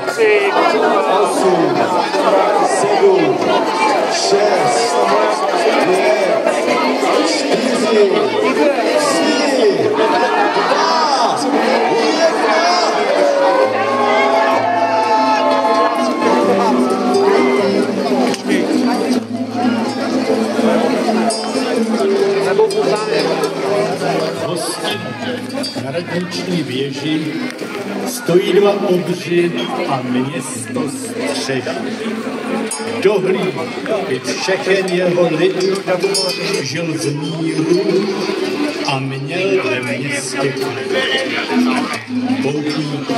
8, 7, 6, 5, 4, 3, 2, 1. Na radniční věži stojí dva obři a město střeží. Dohlídí, by všechen jeho lid žil v míru a měl ve městě klid. Poutník,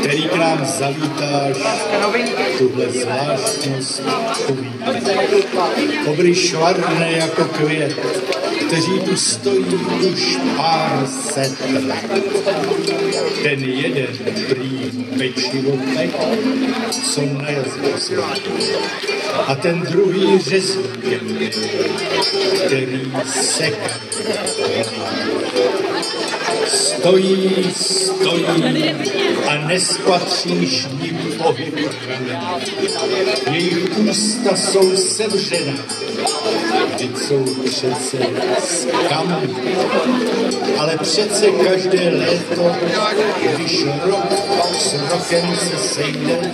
který k nám zavítáš, tuhle zvláštnost povídá. Obry švarné jako květ, kteří tu stojí už pár set let. Ten jeden prý pečivo pek, co na jazyku světí. A ten druhý řezník, který seká. Stojí a nespatříš ním pohyb. Jejich ústa jsou sevřená, vždyť jsou přece z kamení. Ale přece každé léto, když rok s rokem se sejde,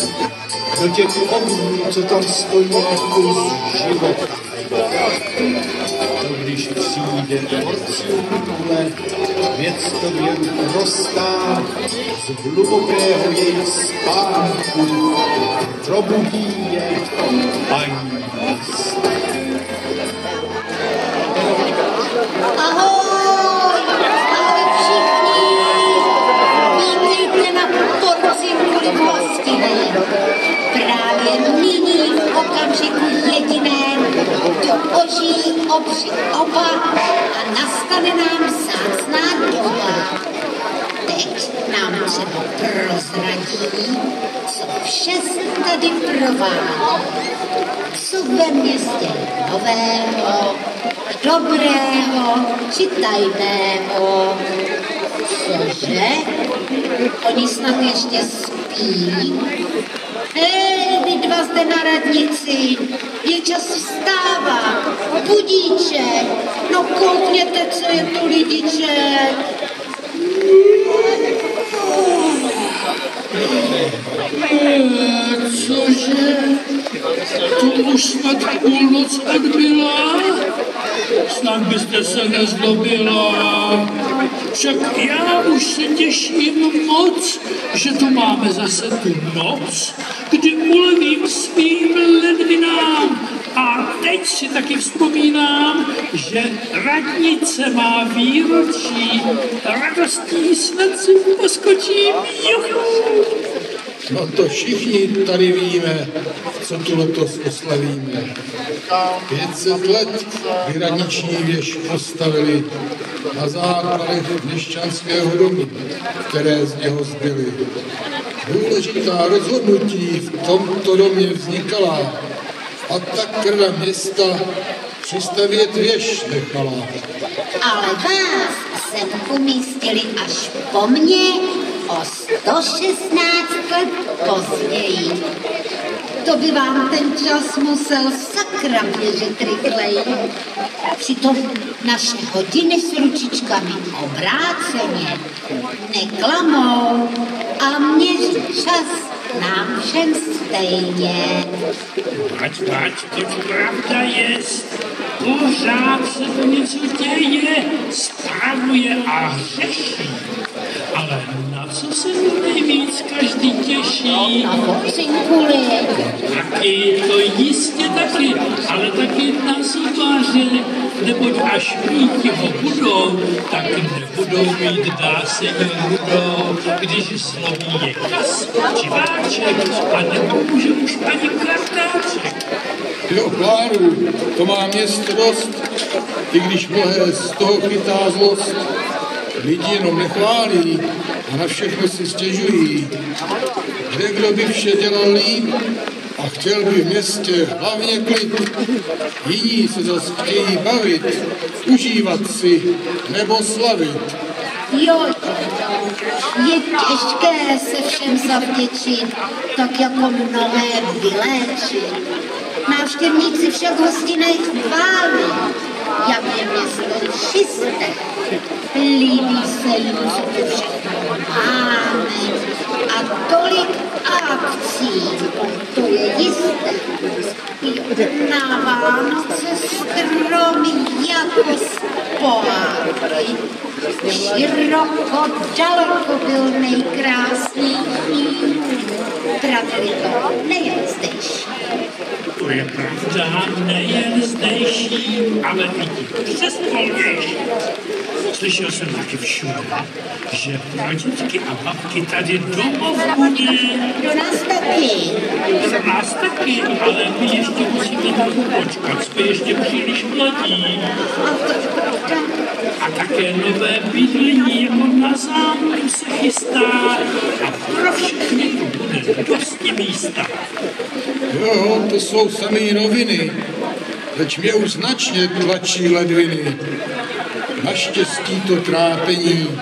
do těch ognů, co tam stojí, kus života. To když přijde porcíle, věc to věru prostá, z hlubokého jejich spánku probudí je paní místa. Ahoj! Ahoj všichni! Vítejte na porcinku libostivé. Právě nyní v okamžiku jediném tu ožijí obři oba a nastane nám vzácná doba. Teď nám třeba prozradí, co vše se tady provádí. Co ve městě nového, dobrého či tajného. Cože? Oni snad ještě spí? Hej, vy dva zde na radnici, je čas vstávat, budíček, no koukněte, co je tu lidiček. Cože? To už snad půlnoc tak byla? Snad byste se nezlobila. Však já už se těším moc, že to máme zase tu noc, kdy ulevím svým ledvinám. A teď si taky vzpomínám, že radnice má výročí. Radostí snad si poskočím. Juhu! No to všichni tady víme, co tu letos oslavíme. 500 let radniční věž postavili na základech měšťanského domu, které z něho zbyly. Důležitá rozhodnutí v tomto domě vznikala a tak rada města přistavět věž nechala. Ale vás sem umístili až po mně o 116 let později. To by vám ten čas musel sakra běžet rychleji. Přitom naše hodiny s ručičkami obráceně neklamou a měří čas nám všem stejně. Ať, to pravda jest, pořád se to něco děje, spravuje a řeší. Ale na co se nejvíc každý těší? Na porcinku Taky, to jistě taky, ale taky na zubaře, neboť až mít ho budou, tak nebudou mít dásení rudou, když zlomí je kas či váček a nepomůže už ani kartáček. Jo, Kláru, to má město dost, i když mnohé z toho chytá zlost. Lidi jenom nechválí a na všechno si stěžují. Kdo by vše dělal líp a chtěl by v městě hlavně klid. Jiní se zase chtějí bavit, užívat si nebo slavit. Jo, Je těžké se všem zavděčit, tak jako mnohé vyléčit. Návštěvníci však hostinej chválí, jak je město čisté. Líbí se jim, co tu všechno máme. A tolik akcí, to je jisté. Na Vánoce stromy jako z pohádky. Široko, daleko byl nejkrásnější. Pravili to nejen zdejší. To je pravda, nejen zdejší, ale i ti přespolnější. Slyšel jsem taky všude, že pradětky a babky tady domov bude. Do nás taky. Do nás taky, ale my ještě musíme trochu počkat, jsme ještě příliš mladí. A také nové bydlení jako na zámku se chystá a pro všechny tu bude dosti místa. Jo, to jsou samý noviny, leč mě už značně tlačí ledviny. Naštěstí to trápení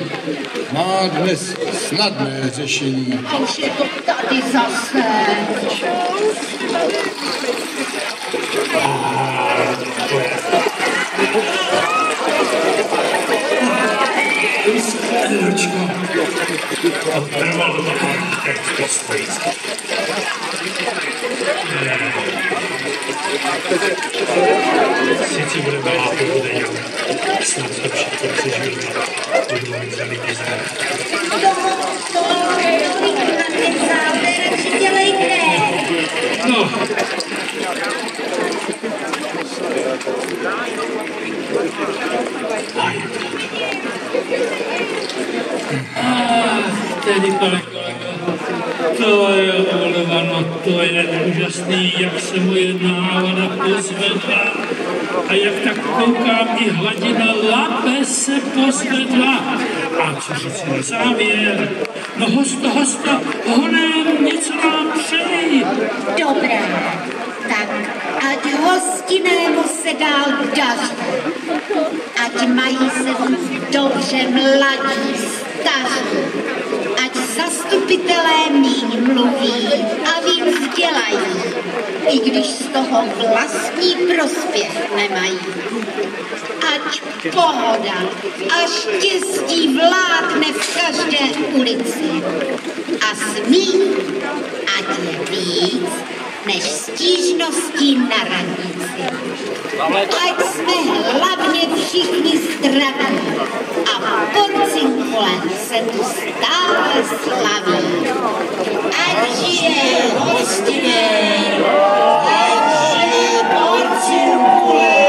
má dnes snadné řešení. A už je to tady zase. Lučko, to trvalo teď stojícky. Sice bude malá, to bude jen. Snad to všechno přežijeme. Budu mít za lidi zdraví. No. Tedy, pane kolego, to je Olivano, to je úžasný, jak se moje nálada pozvedla. A jak tak koukám, i hladina Labe se pozvedla. A co říct na závěr? No hosto, honem, něco nám přeji. Dobrá, tak ať hostinému se dál daří. Ať mají se víc dobře mladí, staří. Ať zastupitelé míň mluví a víc dělají, i když z toho vlastní prospěch nemají. Ať pohoda a štěstí vládne v každé ulici a smích, ať je víc než stížností na radnici. Ať jsme hlavně všichni zdraví a Porcinkule se tu stále slaví. Ať žije hostiné, ať žije Porcinkule.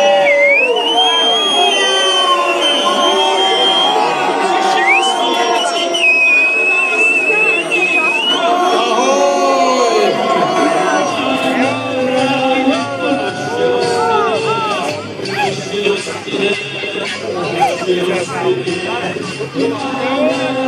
In a world,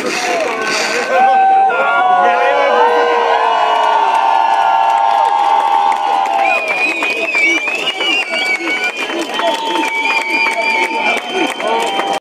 Robert.